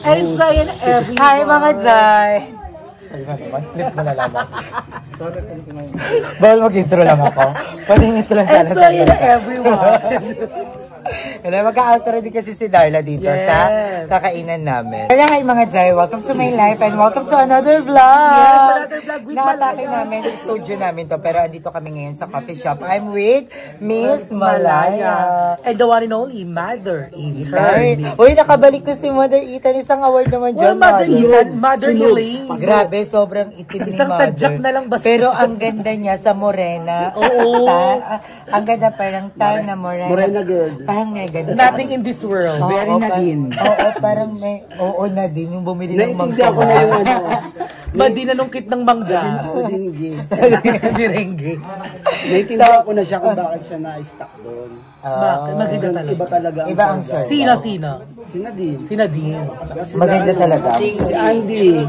And Zay and everyone. Hi mga Zay! Sorry na naman, flip mo na lang ako. Bawal mag-intro lang ako. Pwede intro lang sana. And Zay and everyone. Magka-outro din kasi si Darla dito sa kakainan namin. Kaya hi mga Zay, welcome to my life and welcome to another vlog! Yes, another vlog with Nakatake namin, studio namin to, pero andito kami ngayon sa coffee shop. I'm with Miss Malaya. And the one and only Mother Ethan. Uy, nakabalik ko si Mother Ethan. Isang award naman dyan. Mother Ethan, Mother Elaine. Grabe, sobrang itim ni Isang Mother. tadyak na lang basta. Pero ang ganda niya sa morena. Oo. Ang ganda parang tan na morena. Morena girl. Parang mega. Nothing in this world. Very Nadine. Oo, parang may, Nadine, yung bumili ng mangga. Naintindihan ko na yung ano. Madinanungkit ng mangga. Birengge. Naintindihan ko na siya kung bakit siya na-stuck doon. Maganda talaga. Iba talaga. Iba ang shirt. Sino? Si Nadine. Si Nadine. Maganda talaga. Si Andy.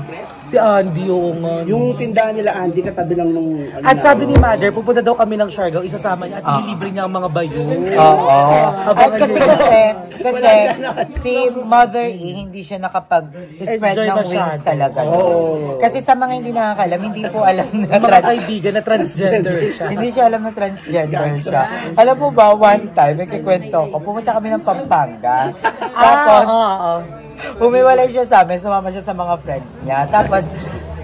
Si Andy, oo nga. Yung tindahan nila Andy, katabi lang nung... At sabi ni Mother, pupunta daw kami ng Siargao, isasama niya at ililibre niya ang mga bayo. Oo. At kasi si Mother hindi siya nakapag-spread Enjoy ng masyado. wings talaga. Oo. Kasi sa mga hindi nakakalam, hindi po alam na Mga kaibigan na transgender siya. hindi siya alam na transgender siya. Alam mo ba, one time, may kikwento ko, pumunta kami ng Pampanga. Tapos, umiwalay siya sa amin, sumama siya sa mga friends niya. Tapos,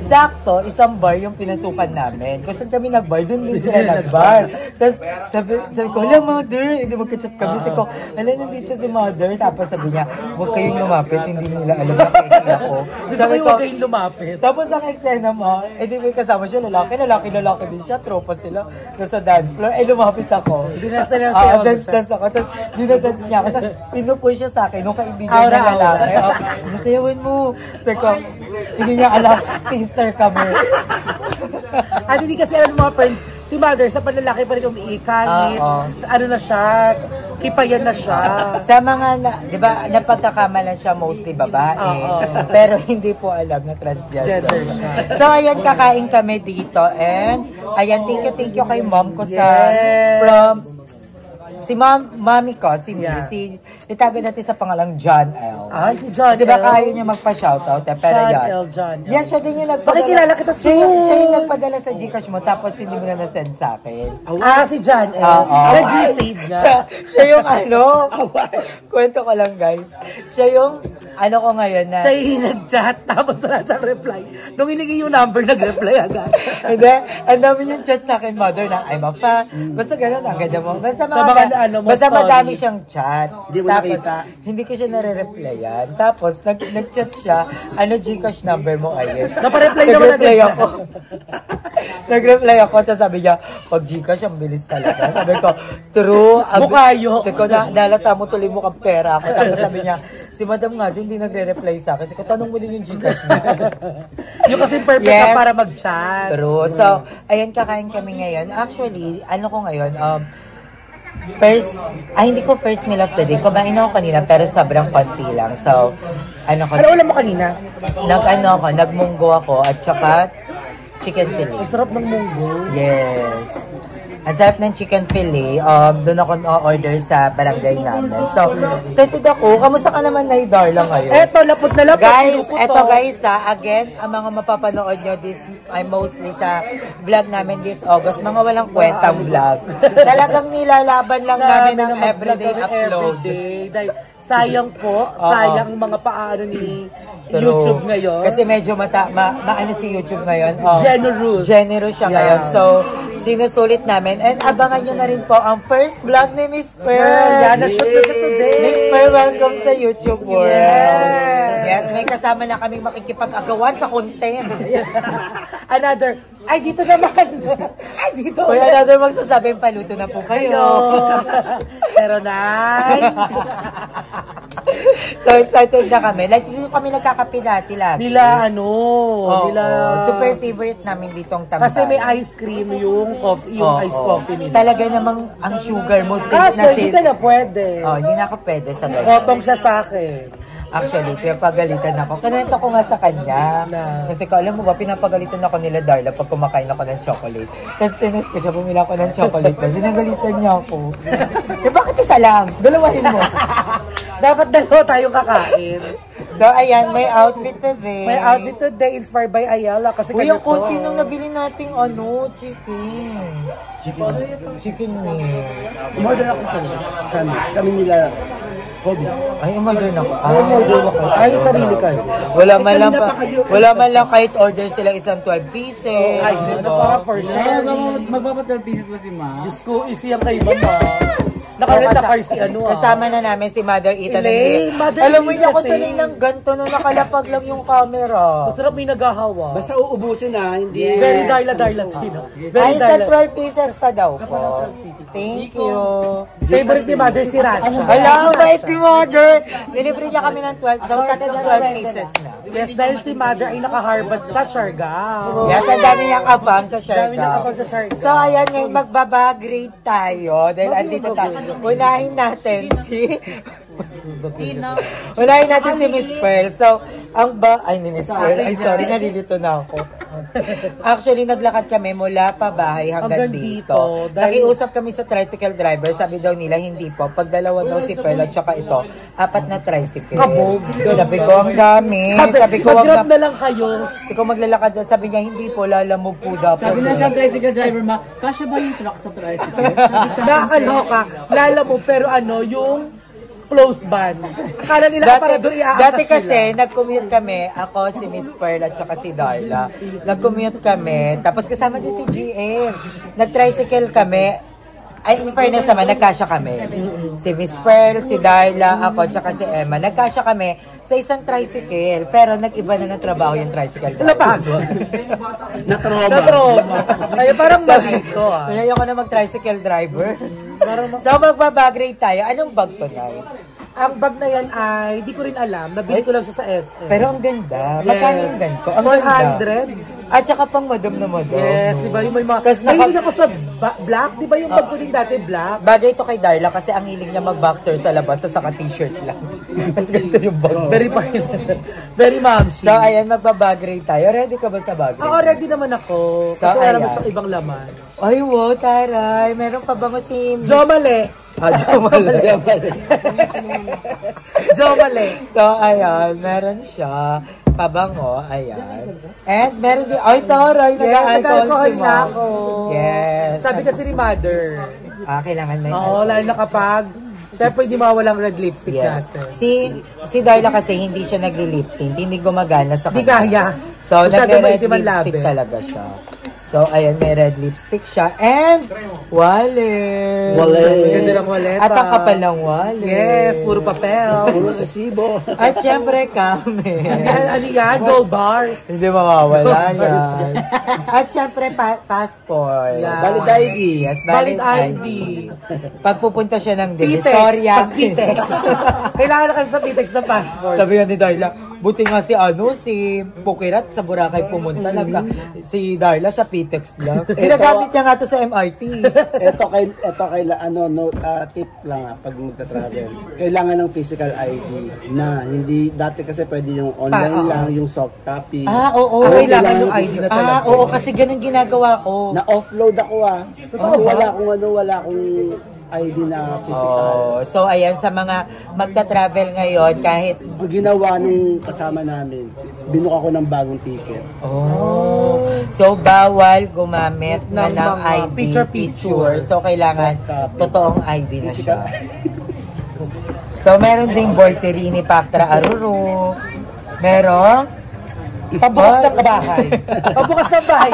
sakto, isang bar yung pinasukan namin. Kung saan kami nag-bar, doon din sila nag-bar. Tapos, sabi ko, hala Mother, hindi magka-chat kami. Sabi ko, hala nandito si Mother. Tapos sabi niya, huwag kayong lumapit, hindi nila alam na kaya ako. Gusto ko yung huwag kayong lumapit. Tapos ang eksena mo, di may kasama siya, lalaki din siya, tropa sila. Nasa dance floor, lumapit ako. Dinasa lang dance ako. Tapos, dinadance niya ako. Tapos, pinupush siya sa akin, nung kaibigan na lalaki. Nasayawan mo. Sabi ko, hindi niya alam, sister kami. At hindi kasi alam mga friends, si Mother sa panlalaki pa rin umiikanit. Ano na siya, kipayan na siya. Sa mga, di ba, napagkakamalan siya mostly babae. Pero hindi po alam na transgender siya. So, ayan, kakain kami dito. And, ayan, thank you kay mom ko from si mami ko, itago natin sa pangalang John L. Ay, si John L. Kasi baka ayaw niya magpa-shoutout. Pero John L. Yes, siya din yung nagpadala. Pakikilala kita siya yung nagpadala sa Gcash mo, tapos hindi mo na nasend sa akin. Si John L. Nag-G-save na. Siya yung kwento ko lang guys. Siya yung, ko ngayon na... Siya yung nag-chat, tapos wala siyang reply. Nung hinigay yung number, nag-reply agad. Hindi, ang dami yung chat sa akin, Mother, na I'm a fan. Basta ganun, ang ganda mo. Basta madami siyang chat. Hindi mo nakita. Hindi ko siya nare-replyan. Tapos, nag-chat siya, Gcash number mo ayun. Napareply naman ako. Nag-reply ako, tapos sabi niya, pag Gcash, ang bilis talaga. Sabi ko, true. Bukayo. Sabi ko, nalata mo tuloy mo kang pera ako. Tapos sabi niya, si Madam nga, hindi nagre-reply sa akin. Kasi tanong mo din yung Gcash niya. Yung kasi perfect ka para mag-chat. True. So, ayan, kakain kami ngayon. Actually, ko ngayon, hindi ko first meal of the day. Kumain ako kanina, pero sobrang konti lang. So, Ano ulam mo kanina? Nagmunggo ako, at saka chicken fillet. Ang sarap ng munggo. Yes. Ang sarap ng chicken fillet. Doon ako order sa barangay namin. So, excited ako. Kamusta ka naman na Darla ngayon? Eto, lapot na lapot. Guys, again, ang mga mapapanood nyo mostly sa vlog namin this August, mga walang kwentang vlog. Talagang nilalaban lang namin ang everyday upload. Dahil sayang po, sayang mga paano ni YouTube ngayon. Kasi medyo maano si YouTube ngayon. Generous siya ngayon. So, sinusulit namin. And abangan nyo na rin po ang first vlog ni Miss Pearl. Yan, na-shoot na siya today. Miss Pearl, welcome sa YouTube world. Yes, may kasama na kaming makikipag-agawan sa content. Dito naman. Dito. Another magsasabing paluto na po kayo. 09. So excited na kami. Like, dito kami nagkakape dati lang. Nila super favorite namin ditong tambay. Kasi may ice cream yung coffee, yung iced coffee nila. Talaga namang ang sugar mo. Hindi ka na pwede. Hindi na ako pwede sa ganyan. Kotong siya sa akin. Actually, pinapagalitan ako. Kinuwento ko nga sa kanya. Kasi alam mo ba, pinapagalitan ako nila Darla pag kumakain ako ng chocolate. Tapos tinis ko siya, bumila ako ng chocolate. Pinagalitan niya ako. Bakit isa lang? Dalawahin mo. Dapat dalawa tayong kakain. So, ayan, may outfit today. May outfit today inspired by Ayala. Kasi Uy, ang konti nung nabili nating chicken. Chicken wings. Umorder ako sa kami nila Kobe. Ay, umorder na ako. Umorder ako. Ay, sarili ka. Wala man lang kahit order sila isang 12 pieces. Ay, diba? for sure. Magpapa-12 pieces pa si Ma. Diyos ko, easy ang kay Mama. Nakarenta car si Kasama na namin si Mother Ita. Alam mo, hindi ako sanay ng ganito na nakalapag lang yung camera. Masarap may naghahawa. Basta uubusin na, hindi... Very darla tayo. Ay, sa 12 pieces pa daw po. Thank you. Favorite ni Mother si Racha. Alam, bait ni Mother. Delivery niya kami ng 12. So, tatlong 12 pieces na. Yes, dahil si Mother ay naka-Harvard sa Siargao. Yes, ang dami niyang abang sa Dami niyang Siargao. abang sa Siargao. So, ayan ngayon, magbaba-grade tayo. Dahil andito tayo. Unahin natin si... Unahin natin si Miss Pearl. So, Ay, ni Miss Pearl. Ay, sorry, nalilito na ako. Actually, naglakad kami mula pa bahay hanggang dito. Nakiusap kami sa tricycle driver. Sabi daw nila, hindi po. Pag dalawa daw si Pearl at saka ito, 4 na tricycle. Kabog. Sabi ko, ang dami. Sabi ko, mag-grab na lang kayo. Sabi ko, maglalakad daw. Sabi niya, hindi po, lalamog po daw. Sabi na siya tricycle driver, Ma, kasya ba yung truck sa tricycle? Nakakaloka. Lalamog, pero yung close ban. Akala nila para doon iaangas dati kasi, nag-commute kami, ako, si Miss Pearl at saka si Darla. Nag-commute kami, tapos kasama din si GM. Nag-tricycle kami. Ay, in fairness naman, nagkasya kami. Si Miss Pearl, si Darla, ako, tsaka si Emma. Nagkasya kami sa isang tricycle. Pero nag-iba na ng trabaho yung tricycle. Napagod. Na-trauma. Ay, parang malito Kaya ayoko na mag-tricycle driver. So, magbabagrade tayo. Anong bag to, Nay? Ang bag na yan ay, di ko rin alam. Nabili ko lang siya sa SM. Pero ang ganda. Magkano yung ganito? Ang 400. At saka pang madam na madam. Yes, di ba? Yung may mga... Kasi nahilig ako sa black. Di ba yung bag ko din dati black? Bagay ito kay Darla kasi ang hilig niya mag-boxer sa labas sa saka t-shirt lang. Mas ganito yung bag. Very mamshi. So, ayan, magbabagrade tayo. Ready ka ba sa bagrade? Oo, ready naman ako. So, Kasi wala naman ayan. siyang ibang laman. Ay, wow, taray. Meron pa ba mo si... Jomale. Jomale. Jomale. So, ayan, meron siya. Pabango, ayan. And meron din... Ay, taray, nag-alcohol si na Mom. ako. Yes. Sabi kasi ni Mother. Kailangan may... Oo, lalo na kapag... Siyempre, hindi mawalang red lipstick Yes. natin. Si Darla kasi hindi siya nagli-lip tint, hindi gumagana sa Hindi kanya. kaya. So, Masyado nagre-red maitim ang lipstick labi. talaga siya. So, ayan, may red lipstick siya. And, wallet. Ganda ng wallet. At ang kapal ng wallet. Yes, puro papel. Puro resibo. At syempre, kami. Ano yan? Gold bars. Hindi mawawala yan. At syempre, passport. Yeah. Valid ID. Yes, Valid ID. Pag pupunta siya ng Pitex. Divisoria. Pitex. Kailangan na kasi sa Pitex na passport. Sabi nga ni Darla, buti nga si Pukirat sa Boracay pumunta. Si Darla sa Pitex lang. Ginagamit niya nga to sa MRT. ito kay tip lang pag magta-travel. Kailangan ng physical ID na hindi dati kasi pwede yung online lang, yung soft copy. Oo. Kailangan yung ID na talaga. Oo, kasi ganun ginagawa ko. Na-offload ako Kasi wala akong ID na physical. So, ayan, sa mga magta-travel ngayon, kahit... Ang ginawa nung kasama namin, binuk ako ng bagong ticket. So, bawal gumamit ng ID. Picture. So, kailangan Soft copy. totoong ID na siya. So, meron ding Volterini Pactra Aruro. Meron... Pabukas ng bahay. Pabukas ng bahay.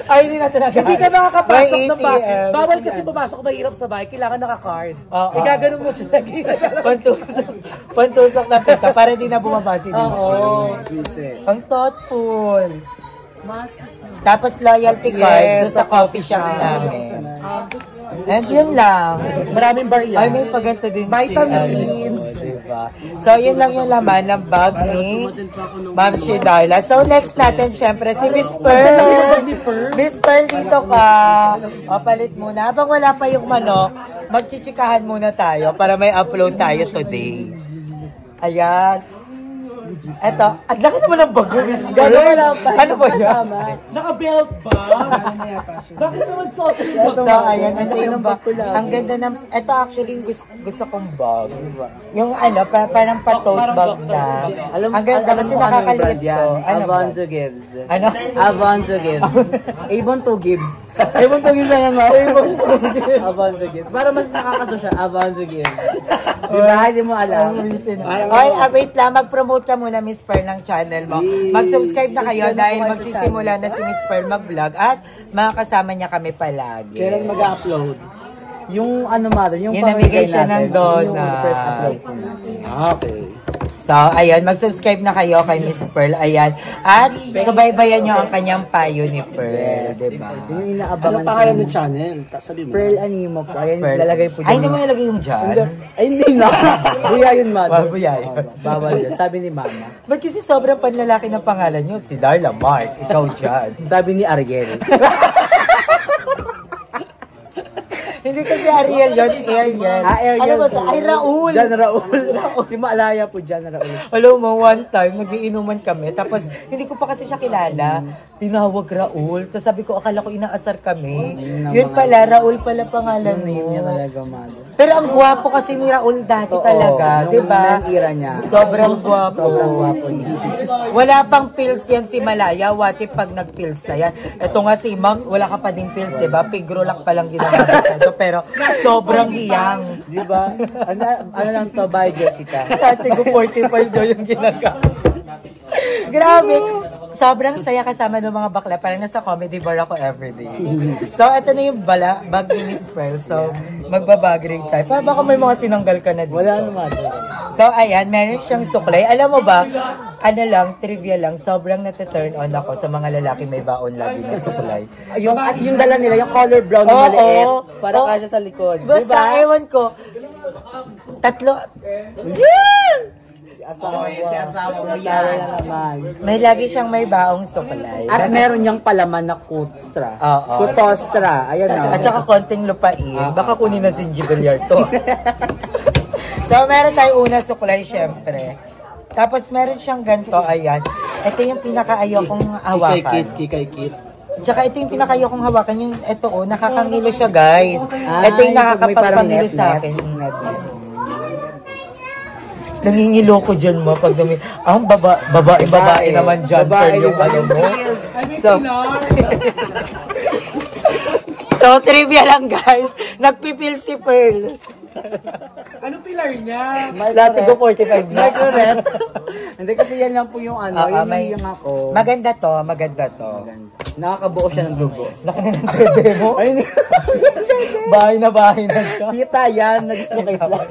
Ay, hindi natin natin. Hindi ka makakapasok May ng bahay. ATM. Bawal kasi pumasok mahirap sa bahay. Kailangan naka-card. Oo. Igaganon mo siya lagi. Pantusok na pita para hindi na bumabasi dito. Oo. Sisi. Ang thoughtful. Tapos loyalty card sa coffee shop namin. And yun lang. Maraming barya. Ay, may paganto din Vitamins. Diba? So, yun lang yung laman ng bag ni Ma'am Darla. So, next natin, syempre, si Miss Pearl. Miss Pearl, dito ka. O, palit muna. Habang wala pa yung manok, magchichikahan muna tayo para may upload tayo today. Ayan. Eto, ang laki naman ng bago, Miss Pearl. Ano ba yan? Naka-belt ba? Bakit naman suot yung bag? So, ayan, ito yung bag. Ang ganda ng, ito actually yung gusto kong bag. Yung ano, parang pa-tote bag na. Ang ganda kasi nakakaliit ko. Avonzo gives. Ano? Avonzo gives. Avon to gives. Avon to gives na yan, ma. Avon to gives. Avonzo gives. Para mas nakakaso siya, Avonzo gives. Diba? Hindi mo alam. Oy, wait lang, mag-promote ka muna, Miss Pearl, ng channel mo. Mag-subscribe na kayo dahil magsisimula na si Miss Pearl mag-vlog at makakasama niya kami palagi. Kailan mag-upload? Yung ano, mother, yung namigay siya ng donut. Yung first upload po natin. Okay. So, ayan, mag-subscribe na kayo kay Miss Pearl, ayan. At subaybayan nyo ang kanyang payo ni Pearl, diba? Yung inaabangan. Ano pangalan ng channel? Sabi mo. Pearl Animo po. Ayan, Pearl. lalagay po dyan. Ay, hindi mo nilagay yung dyan? Ay, hindi na. Buya yun, mother. Buya yun. Bawal yun. Sabi ni mama. Ba't kasi sobrang panlalaki ng pangalan nyo? Si Darla Mark, ikaw dyan. Sabi ni Ariel. Hindi kasi Ariel yun, Ariel. Ariel. Ano ba sa? Ay, Raul! Jan Raul. Si Maalaya po, Jan Raul. Alam mo, one time, nagiinuman kami, tapos hindi ko pa kasi siya kilala. Tinawag Raul, tapos sabi ko, akala ko inaasar kami. Yun pala, Raul pala pangalan mo. Name niya talaga, mother. Pero ang gwapo kasi ni Raul dati talaga, di ba? Nung era niya. Sobrang gwapo. Sobrang gwapo niya. Wala pang pills yan si Malaya, what if pag nag-pills na yan? Ito nga si Ma'am, wala ka pa ding pills, di ba? Pigrolak pa lang ginagamit ito, pero sobrang hiyang. Di ba? Ano lang to, by Jessica? Dati ko 45 daw yung ginagamit. Grabe. Sobrang saya kasama ng mga bakla. Parang nasa comedy bar ako everyday. So, ito na yung bag ni Miss Pearl. So, magbabag rin tayo. Baka may mga tinanggal ka na dito. Wala naman. So, ayan, meron siyang suklay. Alam mo ba, ano lang, trivia lang, sobrang nati-turn on ako sa mga lalaki may baon lagi na suklay. Yung dala nila, yung color brown na maliit. Para kasya sa likod. Basta, diba? ewan ko. Tatlo. Asawa na naman. May lagi siyang may baong suklay. At meron niyang palaman na kutstra. Oo. Kutostra. Ayan na. At saka konting lupain. Baka kunin na si Gibiliar to. So, meron tayo una suklay, syempre. Tapos, meron siyang ganito, ayan. Ito yung pinaka-ayokong hawakan. Kikay kit. Tsaka ito yung pinaka-ayokong hawakan. Yung, ito nakakangilo siya, guys. Ito yung nakakapagpangilo sa akin. Nangingilo ko dyan mo pag dumi. Ang babae naman dyan. Babae yung ano mo. So, trivia lang, guys. Nagpipil si Pearl. Anong pilar niya? Dati ko 45 na. Hindi kasi yan lang po yung ano. Yung ako. Maganda to. Nakakabuo siya ng dugo. Laki na ng bebe mo. Bahay na siya. Kita yan. Nag-dislocate lang.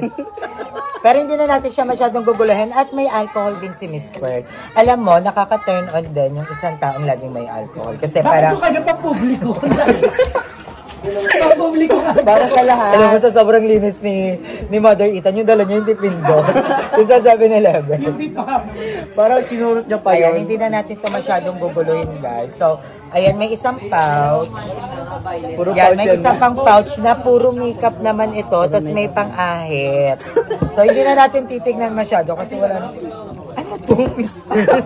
Pero hindi na natin siya masyadong gugulahin at may alcohol din si Miss Pearl. Alam mo, nakaka-turn on din yung isang taong laging may alcohol. Kasi parang... Bakit yung kanya pa publiko? Publiko ka. Para sa lahat. Alam mo, sa sobrang linis ni Mother Ethan, yung dala niya hindi pindot. Yung sa 7-Eleven. Hindi pa. Parang kinurot niya pa Ayan, yun. hindi na natin ito masyadong guguluhin, guys. So, ayan, may isang pouch. May isang pang pouch na puro makeup naman ito, tapos may pang-ahit. So, hindi na natin titignan masyado kasi wala na... Ano to, Miss Pearl?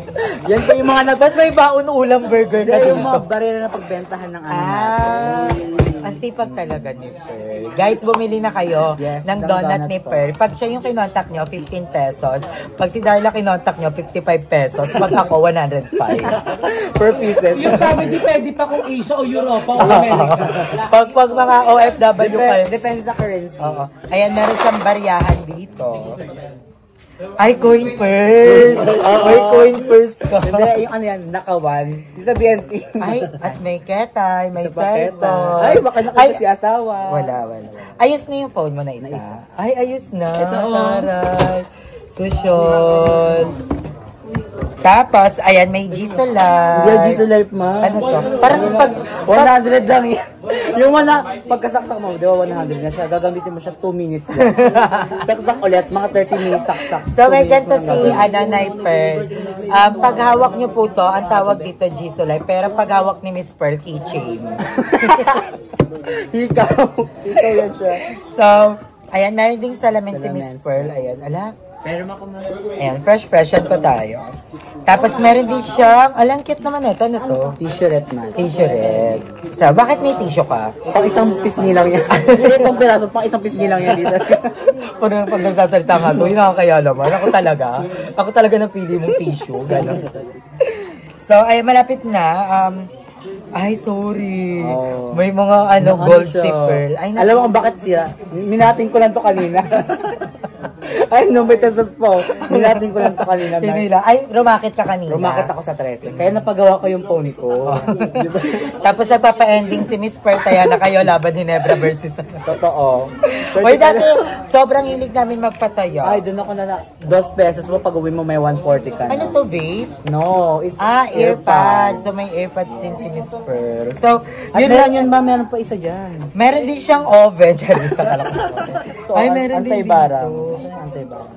Yan po yung mga Ba't may baon ulam burger na dito? Yung mga barera na pagbentahan ng ano natin. Ang sipag talaga ni Pearl. Guys, bumili na kayo ng donut ni Pearl. Pag siya yung kinontak nyo, 15 pesos. Pag si Darla kinontak nyo, 55 pesos. Pag ako, 105. Per pieces. Yung sabi, depende pa kung Asia o Europa o America. Pag mga OFW kayo. Depende sa currency. Oo. Ayan, meron siyang baryahan dito. Ay, coin purse! Ay, coin purse ko. Hindi, yung ano yan, nakawan. Yung sa BNT. Ay, at may ketay, may cellphone. Ay, baka nakita si asawa. Wala. Ayos na yung phone mo na isa. Ay, ayos na. Ito, Taray. Susyol. Tapos, ayan, may Giselle Life. Hindi, Giselle Life, ma. Ano to? Parang pag... 100 lang yan. Yung pagkasaksak mo, di ba 100 na siya, gagamitin mo siya 2 minutes lang. Saksak ulit, mga 30 minutes saksak. So, may ganito si Nanay Pearl. Pag hawak niyo po to, ang tawag dito Giselle Life. Pero pag hawak ni Miss Pearl, keychain. Ikaw yan siya. So, ayan, meron ding salamin si Miss Pearl. Ayan, ala. Pero makumain. Ayan, fresh yan pa tayo. Tapos meron din siyang, alam, cute naman ito. Ano to? T-shirt man. T-shirt. So, bakit may tissue ka? Pang isang pisngi lang yan. Hindi pang piraso, pang isang pisngi lang yan dito. Pag nagsasalita nga to, yun nakakaya naman. Ako talaga napili mong tissue. Gano'n. So, ay malapit na. Ay, sorry. Oh. May mga gold zipper. Ay, alam mo kung bakit sira? Minating ko lang to kanina. Ay, no, may tasas po. Minating ko lang to kanina. Ay, rumakit ka kanina. Rumakit ako sa 13. Kaya napagawa ko yung pony ko. Diba? Tapos nagpapa-ending si Miss Pertaya na kayo laban Ginebra versus... Totoo. Oy, dati, sobrang hilig namin magpataya. Ay, doon ako na 2 pesos mo pag uwi mo may 140 ka na. Ano to, vape? No, it's earpads. So, may earpads din si Miss Per. So, at yun lang yun, ma'am. Meron pa isa dyan. Meron din siyang oven. Sa kalak. Ay, meron din antay-bara. dito. Antay-bara.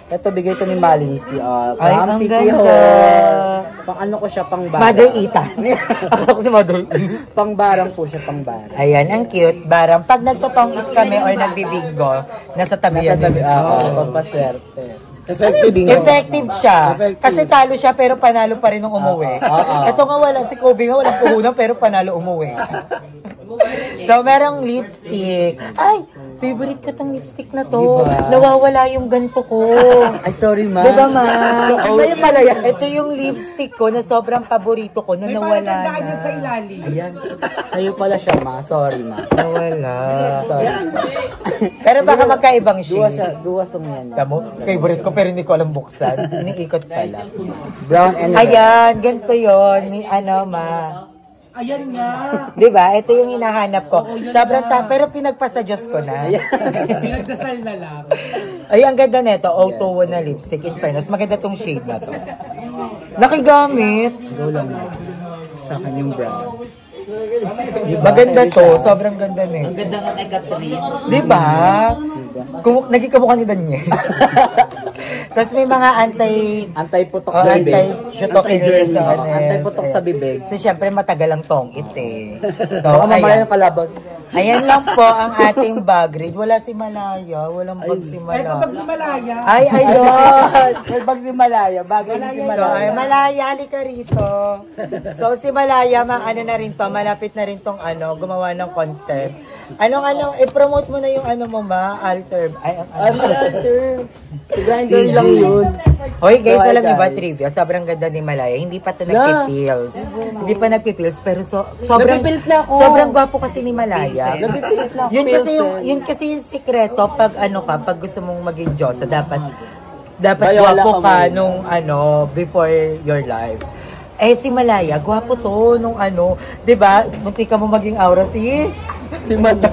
Ito, bigay ito ni Malin si ay, ang City ganda. Hall. Pang ano ko siya, pang barang. Mother Ita. Ako si Mother Pang barang po siya, pang barang. Ayan, ang cute. Barang. Pag nagtotong it kami or nagbibingo, nasa tabi yan. Pampaswerte. Effective siya. Kasi talo siya pero panalo pa rin nung umuwi. Ito nga wala, si Kobe nga walang puhunan pero panalo umuwi. So, merong lipstick. Ay, favorite ko tong lipstick na to. Diba? Nawawala yung ganto ko. Ay, sorry ma. Diba ma? Ito yung lipstick ko na sobrang paborito ko na nawala na. Sa ilalim. Ayan. Sa'yo pala siya ma. Sorry ma. Nawala. Sorry. Pero baka magkaibang shade. Duwa song yan. Tamo, favorite ko pero hindi ko alam buksan. Iniikot pala. Brown and red. Ayan, ganito yun. May ma. Ayan nga. Diba? Ito yung hinahanap ko. Sobrang pero pinagpasa Diyos ko na. Pinagdasal na lang. Ay, ang ganda nito. O2 na lipstick. In fairness, maganda tong shade na to. Nakigamit. Go lang ma. Sa akin yung brown. Maganda to. Sobrang ganda nito. Ang ganda ka kay Catherine. Diba? Naging kamukha ni Daniel. Tapos may mga anti-putok sa bibig. Anti-putok sa bibig. So, syempre, matagal ang tongit eh. So, baka mamaya yung kalaban. Ayan lang po ang ating bag raid. Wala si Malaya. Walang bag si Malaya. Ito bag ni Malaya. Ay, ayun. May bag si Malaya. Bagay si Malaya. Ay, Malaya, halika rito. So, si Malaya, ano na rin to, malapit na rin tong gumawa ng content. I-promote mo na yung mo alter. Alter. Grinder lang yun. Hoy guys, alam niyo ba trivia? Sobrang ganda ni Malaya. Hindi pa to nagpipils. Hindi pa nagpipils pero sobrang gwapo kasi ni Malaya. Yun kasi yung sikreto pag pag gusto mong maging Diyosa, dapat gwapo ka nung before your life. Eh si Malaya, gwapo to nung 'di ba? Munti ka mo maging aura si Madam.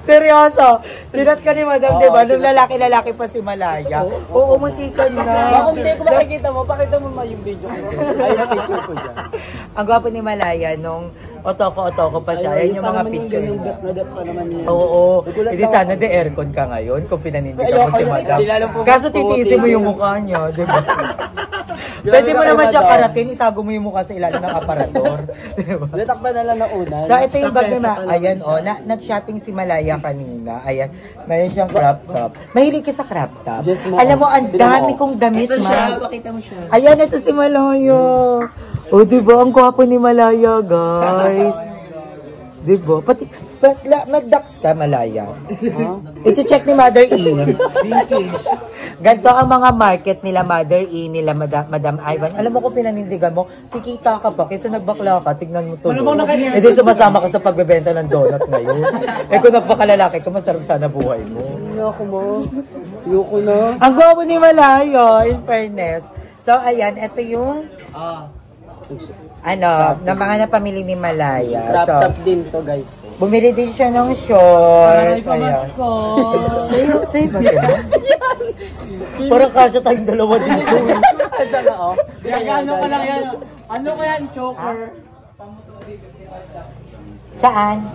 Seryoso. Tinat ka ni Madam, di ba? Nung lalaki pa si Malaya. Oo, munti ka na. Kung hindi ko makikita mo, pakita mo yung video ko. Ay, yung picture ko dyan. Ang gwapo ni Malaya nung otoko pa siya. Ayan yung mga picture niya. Oo. Hindi sana de aircon ka ngayon kung pinanindigan mo si Madam. Kaso titiisin mo yung mukha niya, di ba? Pwede mo naman siya karatin, itago mo yung mukha sa ilalim ng aparador. Diba? Natakpan na lang na unan. So, ito yung bag na ayan nag-shopping si Malaya kanina. Ayan, meron siyang crop top. Mahilig ka sa crop top. Yes, alam mo, ang dami kong damit, ito siya, pakita mo siya. Ayan, ito si Malaya. O, diba? Ang gwapo ni Malaya, guys. Diba? Pati, mag-ducks ka, Malaya. I-check ni Mother E. Ganito ang mga market nila, Mother E, nila Madam Ivan. Alam mo kung pinanindigan mo, kikita ka pa. Kaysa nagbakla ka, tignan mo to. Hindi sumasama ka sa pagbebenta ng donut ngayon. Kung nagpakalalaki ka, masarap sana buhay mo. Ayoko na. Ang gwapo ni Malaya, in fairness. So, ayan, ito yung na mga napamili ni Malaya. Crop top din to, guys. Bumili din siya ng short. Ayan. Sa'yo ba siya? Parang kasya tayong dalawa dito. Ano ka lang yan? Ano kaya ang choker? Saan?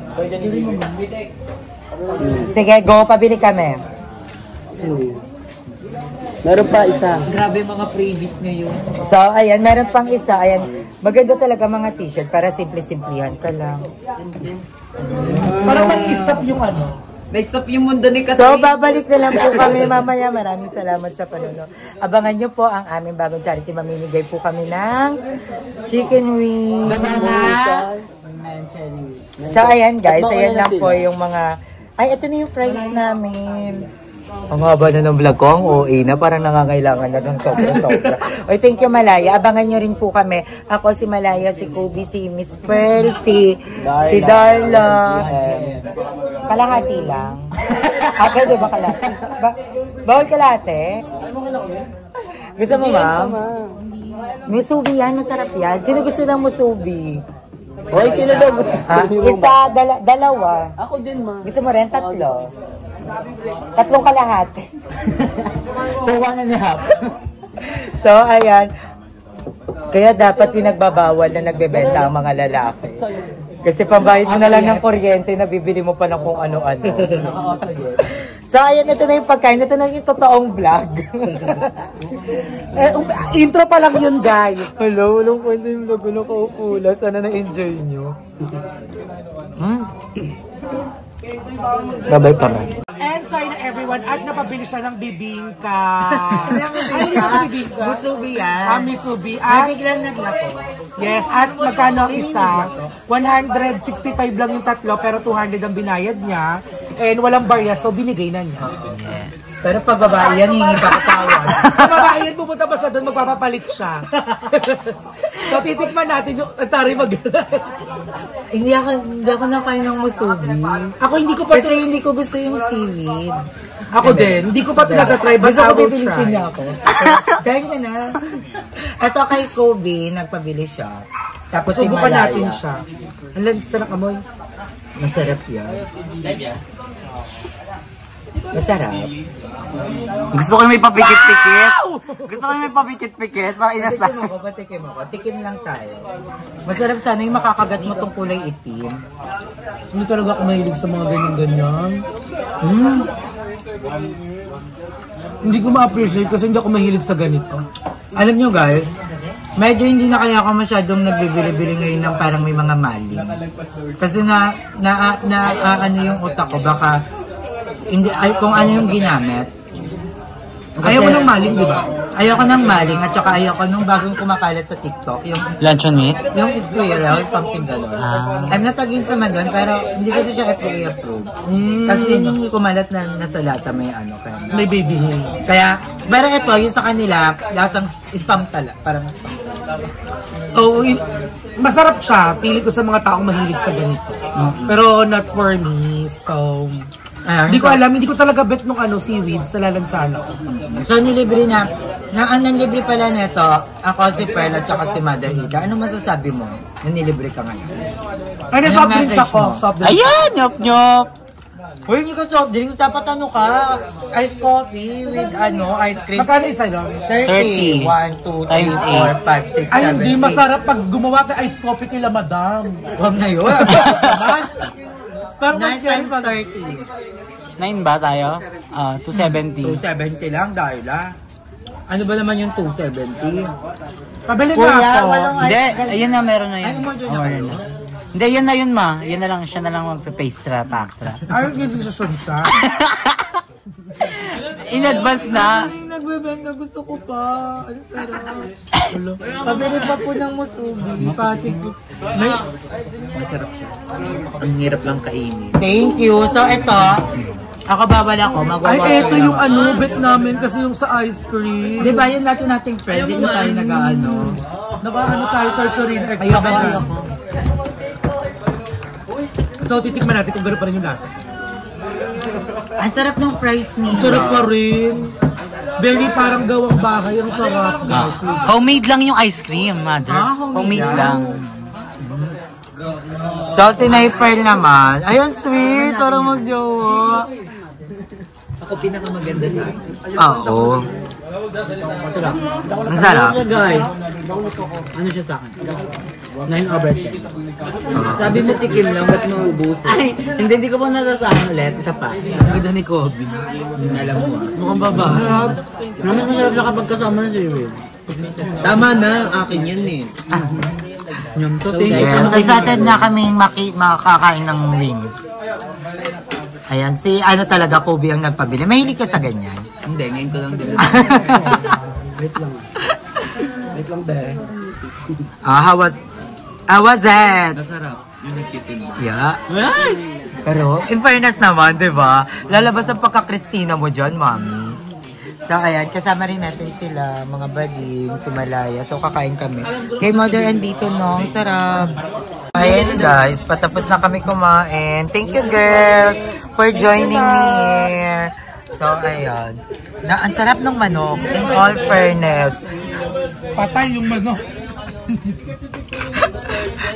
Sige, go. Pabili kami. Meron pa isa. Grabe mga freebies ngayon. So, ayan. Meron pang isa. Ayan. Maganda talaga mga t-shirt para simple-simplihan ka lang. Para mag-stop yung Na-stop yung mundo ni Catherine. So, babalik na lang po kami mamaya. Maraming salamat sa panonood. Abangan nyo po ang aming bagong charity. Mamimigay po kami ng chicken wings. So, ayan guys. Ayan lang po yung mga... Ay, ito na yung fries namin. Ang haba na ng vlog ko, ang OA na, parang nangangailangan na ng sobra-sobra. Oy, thank you Malaya. Abangan nyo rin po kami. Ako si Malaya, si Kobe, si Miss Pearl, si Darla. Kalahati lang. Okay, di ba kalahati? Bawal kalahati? Gusto mo, ma'am? Musubi yan, masarap yan. Sino gusto ng musubi? Hoy, sino daw? Isa, dalawa. Ako din, ma. Gusto mo rin? Tatlo. Tatlong kalahati. So, 1.5. So, ayan. Kaya dapat pinagbabawal na nagbebenta ang mga lalaki. Kasi pambayad mo na lang ng kuryente, nabibili mo pa ng kung ano-ano. So, ayan, ito na yung pagkain. Ito na yung totoong vlog. Intro pa lang yun, guys. Hello, walang kwento yung vlog ko nakaupo. Sana na-enjoy nyo. Babay pa man. And sorry na everyone, at napabili siya ng bibingka. Ay, bibingka. Musubi yan. Misubi. At Biglang naglako. yes, at magkano ang isa? 165 lang yung tatlo, pero 200 ang binayad niya. And walang barya, so binigay na niya. Pero pag babae yan, hingi pa katawan. Ang babae yan, pupunta pa siya doon, magpapapalit siya. So titikman natin yung tari Hindi ako nakain ng musubi. Ako hindi ko pa Kasi hindi ko gusto yung seaweed. Ako din, hindi ko pa talaga try, but Gusto I ko will pipilitin try. niya ako. Kain ka na. Ito kay Kobe, nagpabili siya. Tapos si Subukan Malaya. natin siya. Ang lansa ng amoy. Masarap yan. Masarap. Gusto ko yung may papikit-pikit. Gusto ko yung may papikit-pikit para inasa. Patikim ako. Tikim lang tayo. Masarap sana yung makakagat mo tong kulay itim. Hindi talaga ako mahilig sa mga ganyan-ganyan. Hindi ko ma-appreciate kasi hindi ako mahilig sa ganito. Alam nyo guys, medyo hindi na kaya ako masyadong nagbibili-bili ngayon ng parang may mga maling. Kasi ano yung utak ko, baka hindi, ay, kung ano yung ginamit. Ayaw mo ng maling, di ba? Ayoko ng maling at saka ayoko nung bagong kumakalat sa TikTok, yung Luncheon meat? yung squirrel, something gano'n. I'm not against naman doon, pero hindi kasi siya FDA approved. Kasi yung kumalat na nasa lata may ano. Kaya, May baby hair. kaya pero ito, yung sa kanila, lasang spam tala. Parang spam tala. So, masarap siya. Pili ko sa mga taong mahilig sa ganito. Pero not for me. So, hindi ko alam. Hindi ko talaga bet nung seaweeds na lalansahan ako. So, nilibre na. Ang nanlibre pala nito, ako si Pearl at saka si Mother Ida. Ano masasabi mo na nilibre ka ngayon? Ano, Anong soft drinks message ako. mo? Soft drinks. Ayan! Nyop-nyop! Uy, hindi ka soft drinks. Dapat ano ka? Iced coffee with ice cream. Magkano isa yun? 30. 1, 2, 3, Times 4, 5, 6, 7, Ay, hindi. Masarap pag gumawa ka iced coffee kila madam. Huwag na yun. Pero 9 times 30. 9 ba tayo? 270. 270 lang dahil Ano ba naman yung 270? Pabili Kuya, na ako. walang Hindi, ayun na, meron na yun. Ay, umorder na kayo? Hindi, yun na yun ma. Yun na lang, siya na lang magpe-pastra, paktra. Ayaw hindi sa shot siya. In advance na. Nagbebenta, gusto ko pa. Ano sarap. Pabili pa po ng musubi. Pati ko. Masarap siya. Ang hirap lang kainin. Thank you. So, ito. Ako babala ko. Ay, eto yung bet namin kasi yung sa ice cream. Di ba yun nating friend? Di na tayo nag-ano. Tayo, torturin. Ayoko. So, titikman natin kung gano'n pa rin yung lasa. Ang sarap ng fries niya. Sarap pa rin. Very parang gawang bahay. Ang sarap, guys. Homemade lang yung ice cream, mother. Homemade lang. So, si Pearl naman. Ayun, sweet. Parang mag-jowa. Ako pinakamaganda sa akin. Oo. Ang sarap. Guys, ano siya sa akin? 9/10. Sabi mo tikim lang, ba't mo ubusin? Ay, hindi ko pa nasasahan ulit. Isa pa. Ganda ni Kobe. Alam mo. Mukhang babae. Naman masarap na kapag kasama na si Will. Tama na, akin yan eh. Yes, excited na kaming makakain ng wings. Ayan, si ano talaga, Kobe ang nagpabili. Mahilig ka sa ganyan? Hindi, ngayon ko lang din. Wait lang. Wait lang, be. How was it? Masarap. Yung nagtitin. Yeah. Pero, in fairness naman, di ba? Lalabas ang pagka-Christina mo dyan, mami. So, ayan, kasama rin natin sila, mga bading, si Malaya. So, kakain kami. Kay Mother andito, no? Ang sarap. Ayan, guys. Patapos na kami kumain. Thank you, girls, for joining me here. So, ayan. Ang sarap ng manok, in all fairness. Patay yung manok.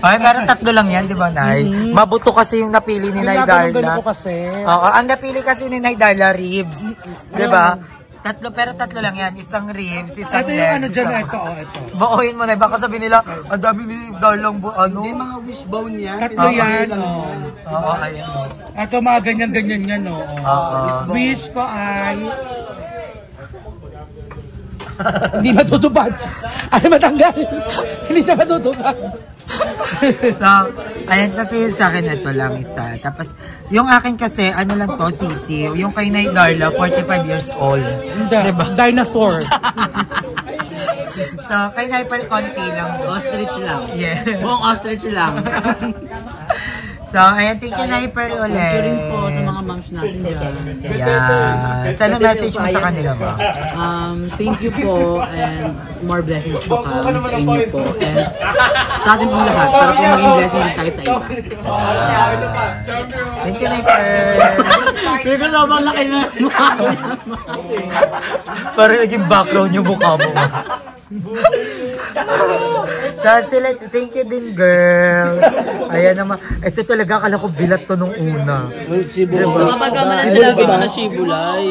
Ay, meron 3 lang yan, di ba, Nay? Mabuto kasi yung napili ni Nay Darla. Oo, ang napili kasi ni Nay Darla, ribs. Di ba? 3, pero 3 lang yan. Isang ribs, isang Ito leg. yung ano dyan, ito. Ito. Buuin mo, Nay. Baka sabihin nila, ang dami ni Darlang ano? Hindi, mga wishbone yan. 3 yan, Oo, ayan. Ito, mga ganyan-ganyan yan, Oo. Wish ko ay... Hindi matutupad. Ay, matanggal. Hindi siya matutupad. So, ayan kasi sa akin ito lang isa. Tapos, yung akin kasi, ano lang to, sisiw. Yung kay Nay Darla, 45 years old. Diba? Dinosaur. So, kay Nay Pearl, konti lang. Ostrich lang. Yeah. Buong ostrich lang. So, ayan, thank you, Nay Pearl, ulit. Thank you rin po sa mga moms natin dyan. Yeah. Sana message mo sa kanila ba? Thank you po and more blessings po kami sa inyo po. And sa atin pong lahat para po maging blessing din tayo sa iba. Thank you, Nay Pearl. Pero sobrang laki na Parang naging background yung mukha mo. So, sila, thank you din, girls. Ayan naman. Ito talaga, akala ko bilat to nung una. Kapag malan siya lagi mga shibulay.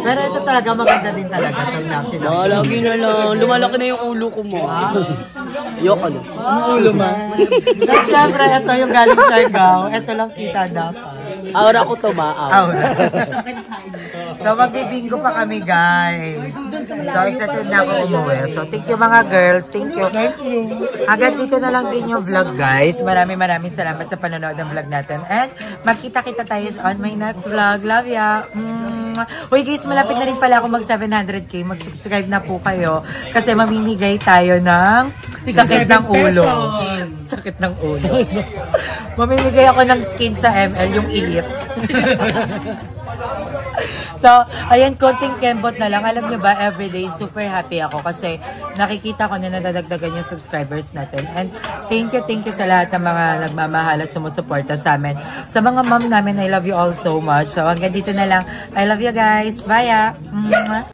Pero ito talaga, maganda din talaga. Lagi na lang. Lumalaki na yung ulo ko mo. Ayoko na. Ang ulo ma. Siyempre, ito yung galing Siargao. Ito lang kita dapat. Aura ko tumaaw. Aura. So, magbibingo pa kami, guys. So, excited na ako umuwi. So, thank you mga girls. Thank you. Agad dito na lang din yung vlog, guys. Maraming salamat sa panonood ng vlog natin. And magkita-kita tayo on my next vlog. Love ya. Uy guys, malapit na rin pala ako mag 700k. Mag-subscribe na po kayo. Kasi mamimigay tayo ng sakit ng ulo. Sakit ng ulo. Mamimigay ako ng skin sa ML, yung elite. So, ayan, konting kembot na lang. Alam nyo ba, everyday super happy ako kasi nakikita ko na nadadagdagan yung subscribers natin. And thank you sa lahat ng mga nagmamahal at sumusuporta sa amin. Sa mga mom namin, I love you all so much. So, hanggang dito na lang. I love you guys. Bye!